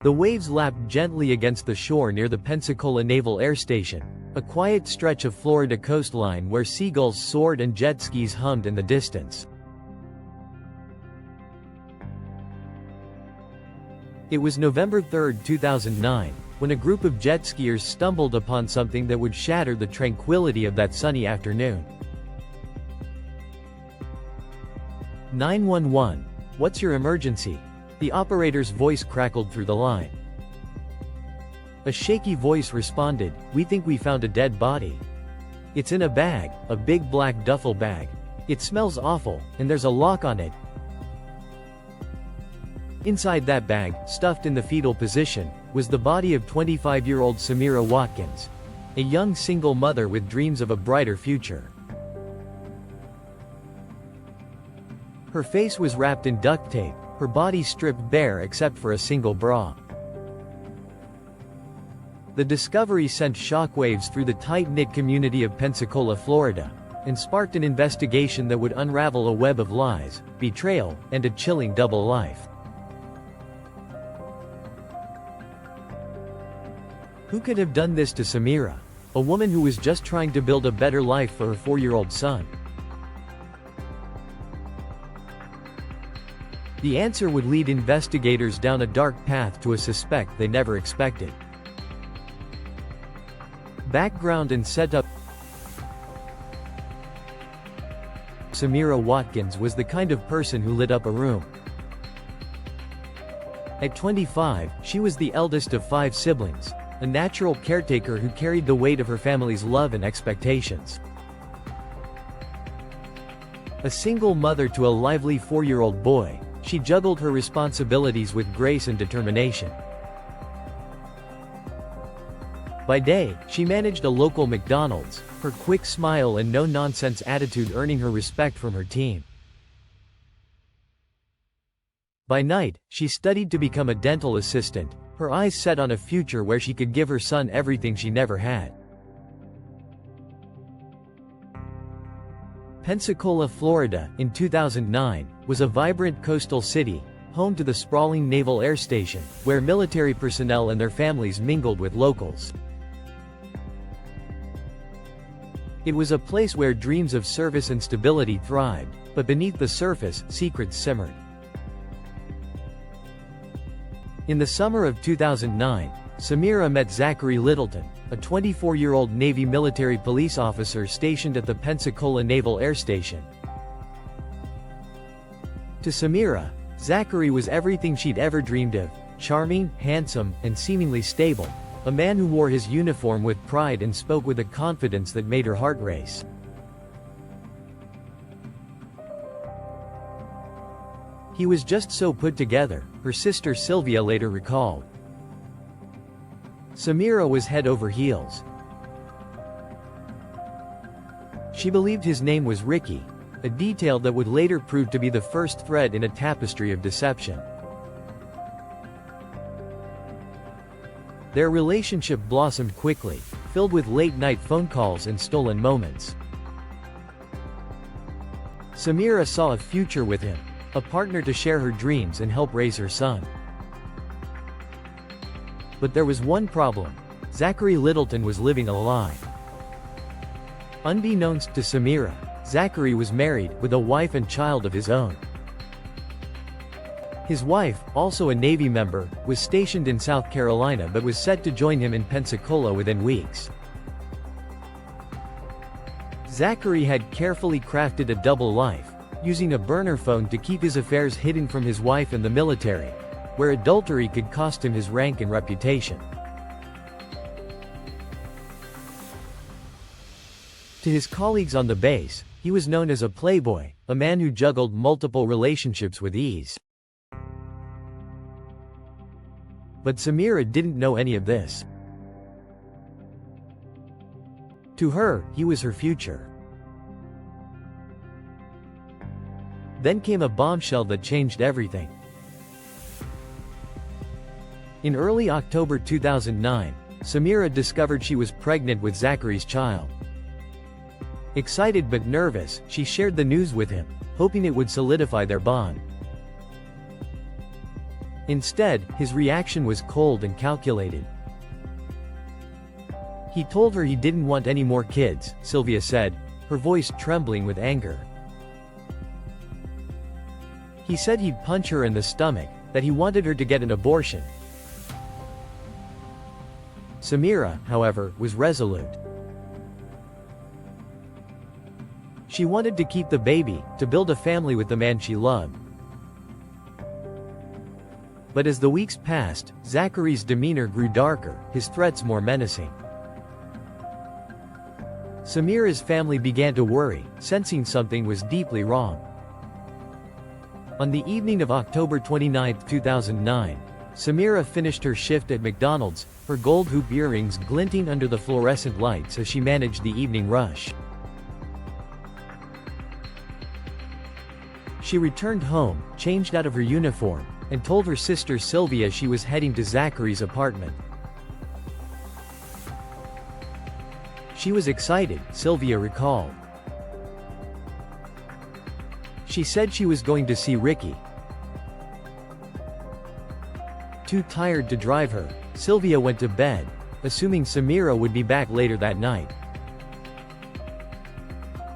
The waves lapped gently against the shore near the Pensacola Naval Air Station, a quiet stretch of Florida coastline where seagulls soared and jet skis hummed in the distance. It was November 3, 2009, when a group of jet skiers stumbled upon something that would shatter the tranquility of that sunny afternoon. 911. What's your emergency? The operator's voice crackled through the line. A shaky voice responded, "We think we found a dead body. It's in a bag, a big black duffel bag. It smells awful, and there's a lock on it." Inside that bag, stuffed in the fetal position, was the body of 25-year-old Samira Watkins, a young single mother with dreams of a brighter future. Her face was wrapped in duct tape, her body stripped bare except for a single bra. The discovery sent shockwaves through the tight-knit community of Pensacola, Florida, and sparked an investigation that would unravel a web of lies, betrayal, and a chilling double life. Who could have done this to Samira, a woman who was just trying to build a better life for her 4-year-old son? The answer would lead investigators down a dark path to a suspect they never expected. Background and setup. Samira Watkins was the kind of person who lit up a room. At 25, she was the eldest of 5 siblings, a natural caretaker who carried the weight of her family's love and expectations. A single mother to a lively 4-year-old boy, she juggled her responsibilities with grace and determination. By day, she managed a local McDonald's, her quick smile and no-nonsense attitude earning her respect from her team. By night, she studied to become a dental assistant, her eyes set on a future where she could give her son everything she never had. Pensacola, Florida, in 2009, was a vibrant coastal city, home to the sprawling Naval Air Station, where military personnel and their families mingled with locals. It was a place where dreams of service and stability thrived, but beneath the surface, secrets simmered. In the summer of 2009, Samira met Zachary Littleton, a 24-year-old Navy military police officer stationed at the Pensacola Naval Air Station. To Samira, Zachary was everything she'd ever dreamed of: charming, handsome, and seemingly stable, a man who wore his uniform with pride and spoke with a confidence that made her heart race. He was just so put together, her sister Sylvia later recalled. Samira was head over heels. She believed his name was Ricky, a detail that would later prove to be the first thread in a tapestry of deception. Their relationship blossomed quickly, filled with late-night phone calls and stolen moments. Samira saw a future with him, a partner to share her dreams and help raise her son. But there was one problem: Zachary Littleton was living a lie. Unbeknownst to Samira, Zachary was married, with a wife and child of his own. His wife, also a Navy member, was stationed in South Carolina but was set to join him in Pensacola within weeks. Zachary had carefully crafted a double life, using a burner phone to keep his affairs hidden from his wife and the military, where adultery could cost him his rank and reputation. To his colleagues on the base, he was known as a playboy, a man who juggled multiple relationships with ease. But Samira didn't know any of this. To her, he was her future. Then came a bombshell that changed everything. In early October 2009, Samira discovered she was pregnant with Zachary's child. Excited but nervous, she shared the news with him, hoping it would solidify their bond. Instead, his reaction was cold and calculated. He told her he didn't want any more kids, Sylvia said, her voice trembling with anger. He said he'd punch her in the stomach, that he wanted her to get an abortion. Samira, however, was resolute. She wanted to keep the baby, to build a family with the man she loved. But as the weeks passed, Zachary's demeanor grew darker, his threats more menacing. Samira's family began to worry, sensing something was deeply wrong. On the evening of October 29, 2009, Samira finished her shift at McDonald's, her gold hoop earrings glinting under the fluorescent lights as she managed the evening rush. She returned home, changed out of her uniform, and told her sister Sylvia she was heading to Zachary's apartment. She was excited, Sylvia recalled. She said she was going to see Ricky. Too tired to drive her, Sylvia went to bed, assuming Samira would be back later that night.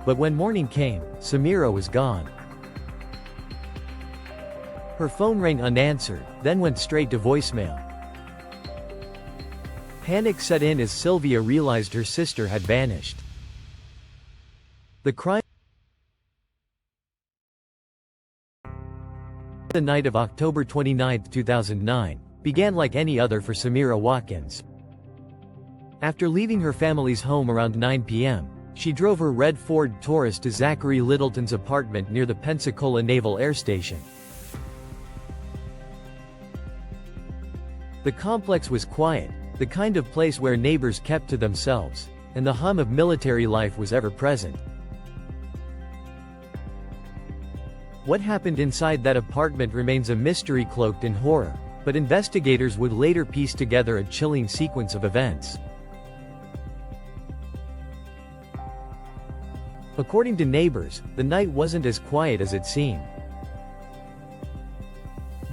But when morning came, Samira was gone. Her phone rang unanswered, then went straight to voicemail. Panic set in as Sylvia realized her sister had vanished. The crime the night of October 29, 2009, began like any other for Samira Watkins. After leaving her family's home around 9 p.m., she drove her red Ford Taurus to Zachary Littleton's apartment near the Pensacola Naval Air Station. The complex was quiet, the kind of place where neighbors kept to themselves, and the hum of military life was ever present. What happened inside that apartment remains a mystery cloaked in horror, but investigators would later piece together a chilling sequence of events. According to neighbors, the night wasn't as quiet as it seemed.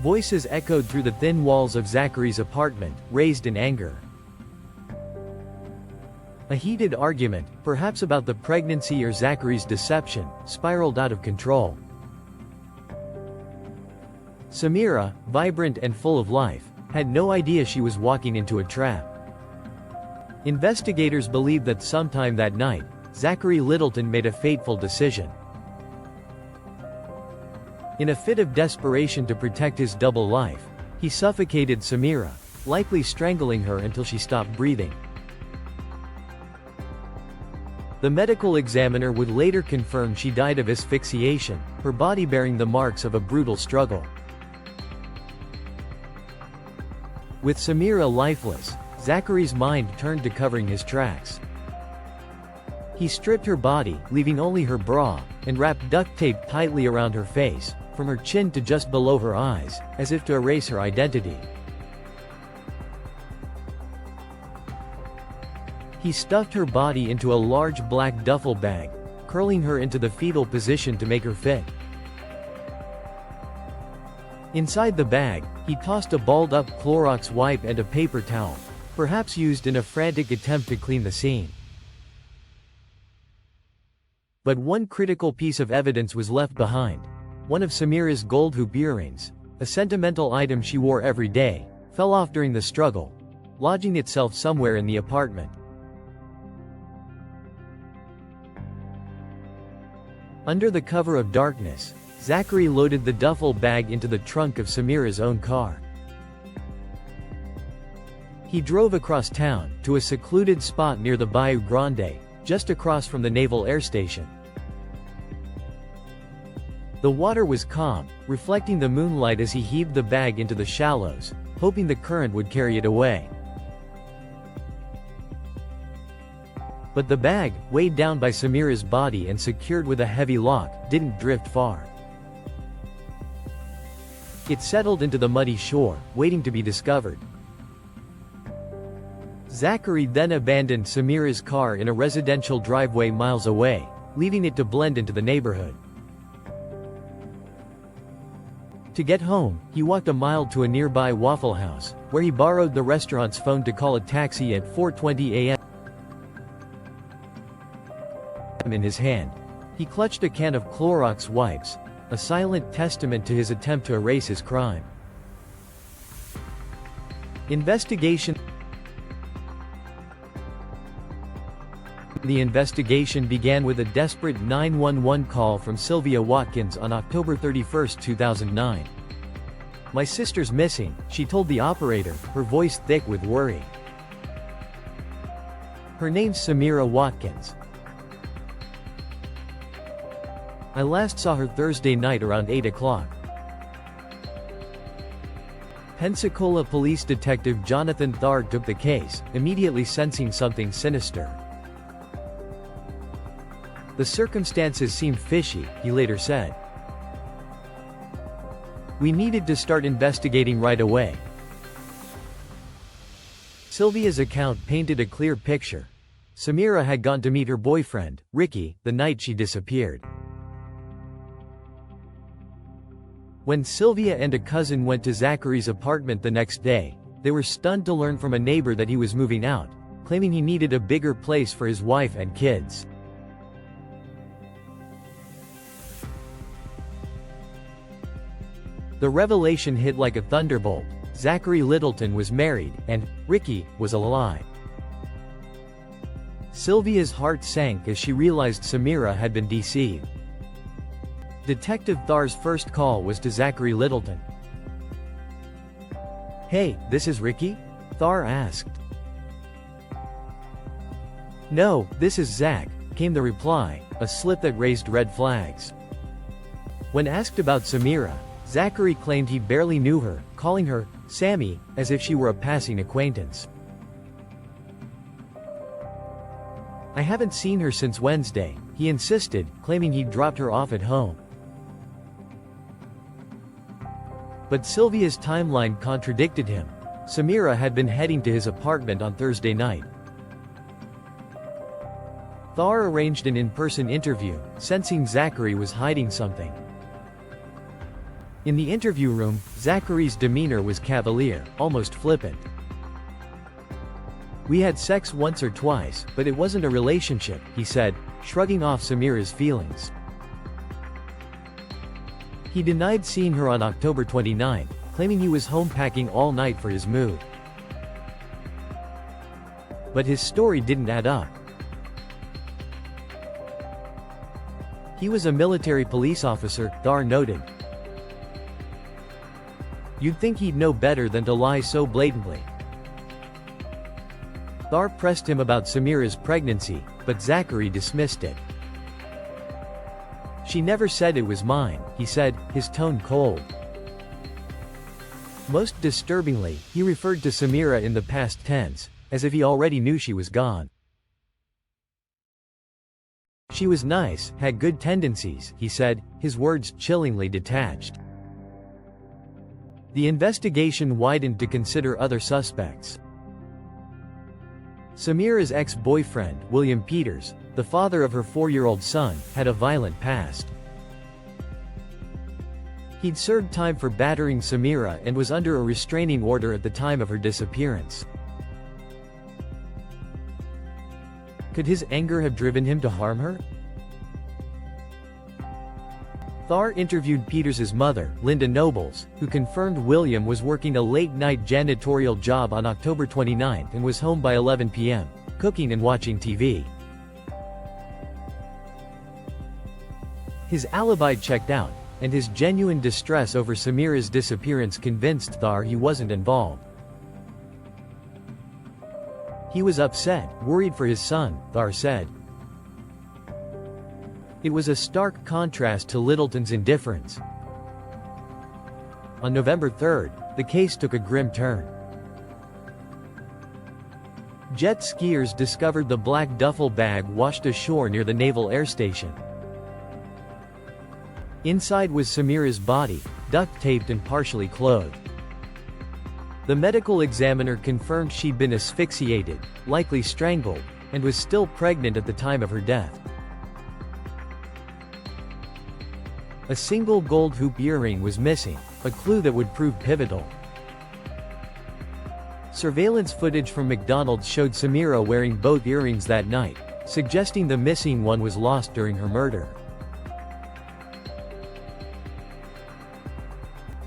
Voices echoed through the thin walls of Zachary's apartment, raised in anger. A heated argument, perhaps about the pregnancy or Zachary's deception, spiraled out of control. Samira, vibrant and full of life, had no idea she was walking into a trap. Investigators believe that sometime that night, Zachary Littleton made a fateful decision. In a fit of desperation to protect his double life, he suffocated Samira, likely strangling her until she stopped breathing. The medical examiner would later confirm she died of asphyxiation, her body bearing the marks of a brutal struggle. With Samira lifeless, Zachary's mind turned to covering his tracks. He stripped her body, leaving only her bra, and wrapped duct tape tightly around her face, from her chin to just below her eyes, as if to erase her identity. He stuffed her body into a large black duffel bag, curling her into the fetal position to make her fit. Inside the bag, he tossed a balled-up Clorox wipe and a paper towel, perhaps used in a frantic attempt to clean the scene. But one critical piece of evidence was left behind. One of Samira's gold hoop earrings, a sentimental item she wore every day, fell off during the struggle, lodging itself somewhere in the apartment. Under the cover of darkness, Zachary loaded the duffel bag into the trunk of Samira's own car. He drove across town, to a secluded spot near the Bayou Grande, just across from the Naval Air Station. The water was calm, reflecting the moonlight as he heaved the bag into the shallows, hoping the current would carry it away. But the bag, weighed down by Samira's body and secured with a heavy lock, didn't drift far. It settled into the muddy shore, waiting to be discovered. Zachary then abandoned Samira's car in a residential driveway miles away, leaving it to blend into the neighborhood. To get home, he walked a mile to a nearby Waffle House, where he borrowed the restaurant's phone to call a taxi at 4:20 a.m. In his hand, he clutched a can of Clorox wipes, a silent testament to his attempt to erase his crime. The investigation began with a desperate 911 call from Samira Watkins on October 31, 2009. "My sister's missing," she told the operator, her voice thick with worry. "Her name's Samira Watkins. I last saw her Thursday night around 8 o'clock. Pensacola Police Detective Jonathan Tharg took the case, immediately sensing something sinister. "The circumstances seemed fishy," he later said. "We needed to start investigating right away." Sylvia's account painted a clear picture. Samira had gone to meet her boyfriend, Ricky, the night she disappeared. When Sylvia and a cousin went to Zachary's apartment the next day, they were stunned to learn from a neighbor that he was moving out, claiming he needed a bigger place for his wife and kids. The revelation hit like a thunderbolt. Zachary Littleton was married, and Ricky was alive. Sylvia's heart sank as she realized Samira had been deceived. Detective Thar's first call was to Zachary Littleton. "Hey, this is Ricky?" Thar asked. "No, this is Zach," came the reply, a slip that raised red flags. When asked about Samira, Zachary claimed he barely knew her, calling her Sammy, as if she were a passing acquaintance. "I haven't seen her since Wednesday," he insisted, claiming he'd dropped her off at home. But Sylvia's timeline contradicted him. Samira had been heading to his apartment on Thursday night. Thar arranged an in-person interview, sensing Zachary was hiding something. In the interview room, Zachary's demeanor was cavalier, almost flippant. "We had sex once or twice, but it wasn't a relationship," he said, shrugging off Samira's feelings. He denied seeing her on October 29, claiming he was home packing all night for his move. But his story didn't add up. He was a military police officer, Thar noted. "You'd think he'd know better than to lie so blatantly." Thar pressed him about Samira's pregnancy, but Zachary dismissed it. "She never said it was mine," he said, his tone cold. Most disturbingly, he referred to Samira in the past tense, as if he already knew she was gone. "She was nice, had good tendencies," he said, his words chillingly detached. The investigation widened to consider other suspects. Samira's ex-boyfriend, William Peters, the father of her 4-year-old son, had a violent past. He'd served time for battering Samira and was under a restraining order at the time of her disappearance. Could his anger have driven him to harm her? Thar interviewed Peters' mother, Linda Nobles, who confirmed William was working a late-night janitorial job on October 29 and was home by 11 p.m., cooking and watching TV. His alibi checked out, and his genuine distress over Samira's disappearance convinced Thar he wasn't involved. He was upset, worried for his son, Thar said. It was a stark contrast to Littleton's indifference. On November 3, the case took a grim turn. Jet skiers discovered the black duffel bag washed ashore near the Naval Air Station. Inside was Samira's body, duct-taped and partially clothed. The medical examiner confirmed she'd been asphyxiated, likely strangled, and was still pregnant at the time of her death. A single gold hoop earring was missing, a clue that would prove pivotal. Surveillance footage from McDonald's showed Samira wearing both earrings that night, suggesting the missing one was lost during her murder.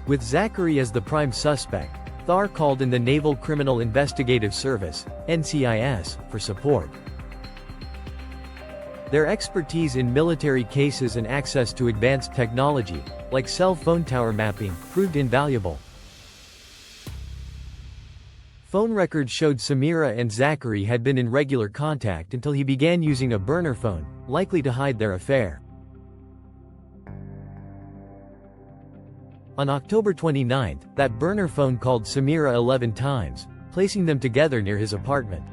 With Zachary as the prime suspect, Thar called in the Naval Criminal Investigative Service, NCIS, for support. Their expertise in military cases and access to advanced technology, like cell phone tower mapping, proved invaluable. Phone records showed Samira and Zachary had been in regular contact until he began using a burner phone, likely to hide their affair. On October 29, that burner phone called Samira 11 times, placing them together near his apartment.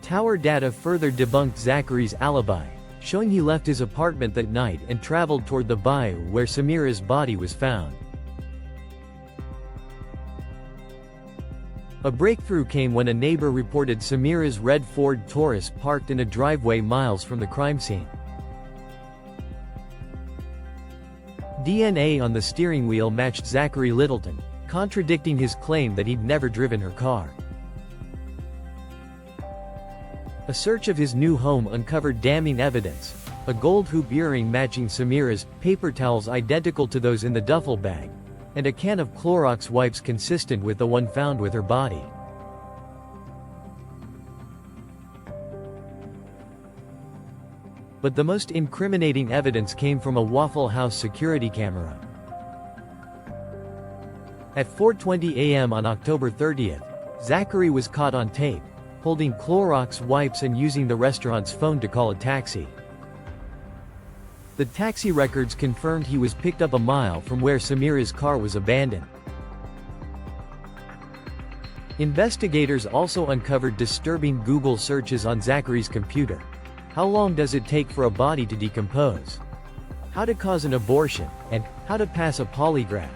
Tower data further debunked Zachary's alibi, showing he left his apartment that night and traveled toward the bayou where Samira's body was found. A breakthrough came when a neighbor reported Samira's red Ford Taurus parked in a driveway miles from the crime scene. DNA on the steering wheel matched Zachary Littleton, contradicting his claim that he'd never driven her car. A search of his new home uncovered damning evidence: a gold hoop earring matching Samira's, paper towels identical to those in the duffel bag, and a can of Clorox wipes consistent with the one found with her body. But the most incriminating evidence came from a Waffle House security camera. At 4:20 a.m. on October 30th, Zachary was caught on tape, holding Clorox wipes and using the restaurant's phone to call a taxi. The taxi records confirmed he was picked up a mile from where Samira's car was abandoned. Investigators also uncovered disturbing Google searches on Zachary's computer. How long does it take for a body to decompose? How to cause an abortion, and how to pass a polygraph.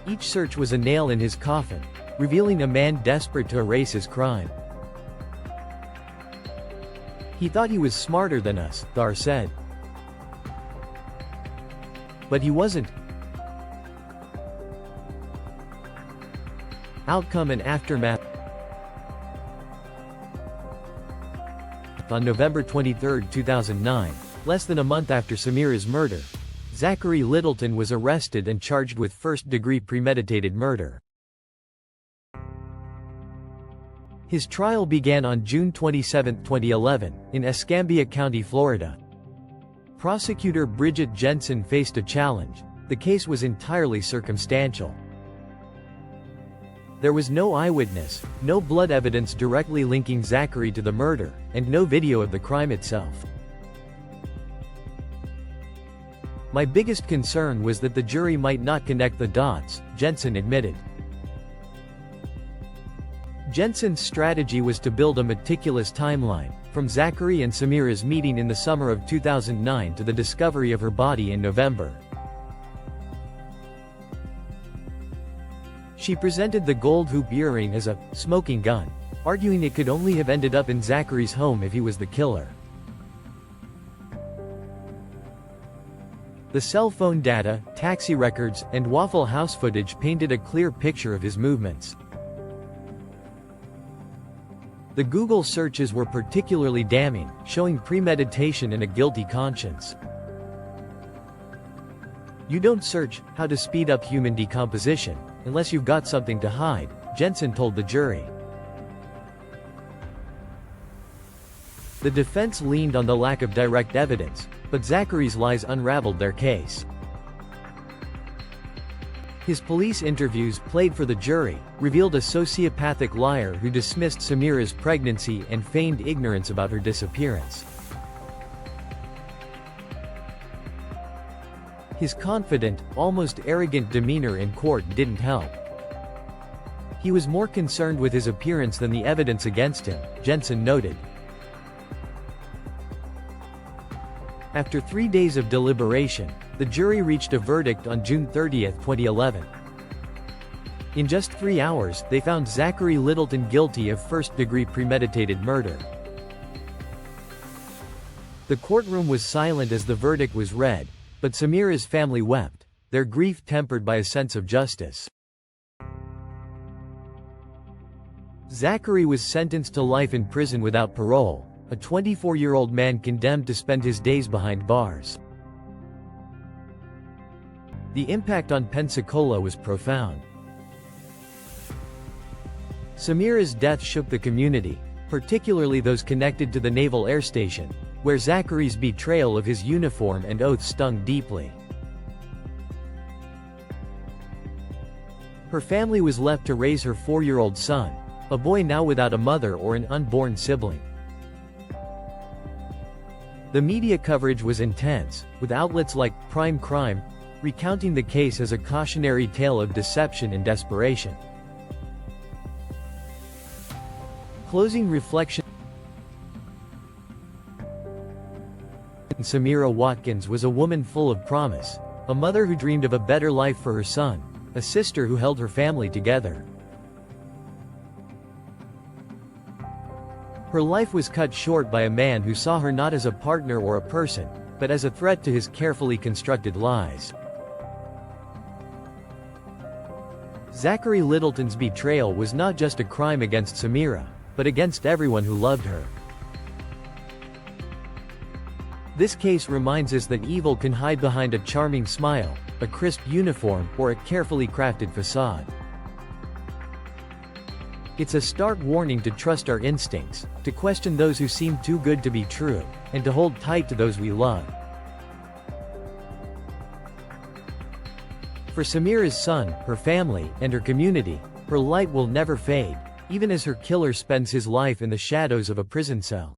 Each search was a nail in his coffin, revealing a man desperate to erase his crime. He thought he was smarter than us, Thar said. But he wasn't. Outcome and aftermath. On November 23, 2009, less than a month after Samira's murder, Zachary Littleton was arrested and charged with first-degree premeditated murder. His trial began on June 27, 2011, in Escambia County, Florida. Prosecutor Bridget Jensen faced a challenge: the case was entirely circumstantial. There was no eyewitness, no blood evidence directly linking Zachary to the murder, and no video of the crime itself. My biggest concern was that the jury might not connect the dots, Jensen admitted. Jensen's strategy was to build a meticulous timeline, from Zachary and Samira's meeting in the summer of 2009 to the discovery of her body in November. She presented the gold hoop earring as a smoking gun, arguing it could only have ended up in Zachary's home if he was the killer. The cell phone data, taxi records, and Waffle House footage painted a clear picture of his movements. The Google searches were particularly damning, showing premeditation and a guilty conscience. You don't search how to speed up human decomposition unless you've got something to hide, Jensen told the jury. The defense leaned on the lack of direct evidence, but Zachary's lies unraveled their case. His police interviews, played for the jury, revealed a sociopathic liar who dismissed Samira's pregnancy and feigned ignorance about her disappearance. His confident, almost arrogant demeanor in court didn't help. He was more concerned with his appearance than the evidence against him, Jensen noted. After 3 days of deliberation, the jury reached a verdict on June 30, 2011. In just 3 hours, they found Zachary Littleton guilty of first-degree premeditated murder. The courtroom was silent as the verdict was read, but Samira's family wept, their grief tempered by a sense of justice. Zachary was sentenced to life in prison without parole, a 24-year-old man condemned to spend his days behind bars. The impact on Pensacola was profound. Samira's death shook the community, particularly those connected to the Naval Air Station, where Zachary's betrayal of his uniform and oath stung deeply. Her family was left to raise her 4-year-old son, a boy now without a mother or an unborn sibling. The media coverage was intense, with outlets like Prime Crime recounting the case as a cautionary tale of deception and desperation. Closing reflection. Samira Watkins was a woman full of promise, a mother who dreamed of a better life for her son, a sister who held her family together. Her life was cut short by a man who saw her not as a partner or a person, but as a threat to his carefully constructed lies. Zachary Littleton's betrayal was not just a crime against Samira, but against everyone who loved her. This case reminds us that evil can hide behind a charming smile, a crisp uniform, or a carefully crafted facade. It's a stark warning to trust our instincts, to question those who seem too good to be true, and to hold tight to those we love. For Samira's son, her family, and her community, her light will never fade, even as her killer spends his life in the shadows of a prison cell.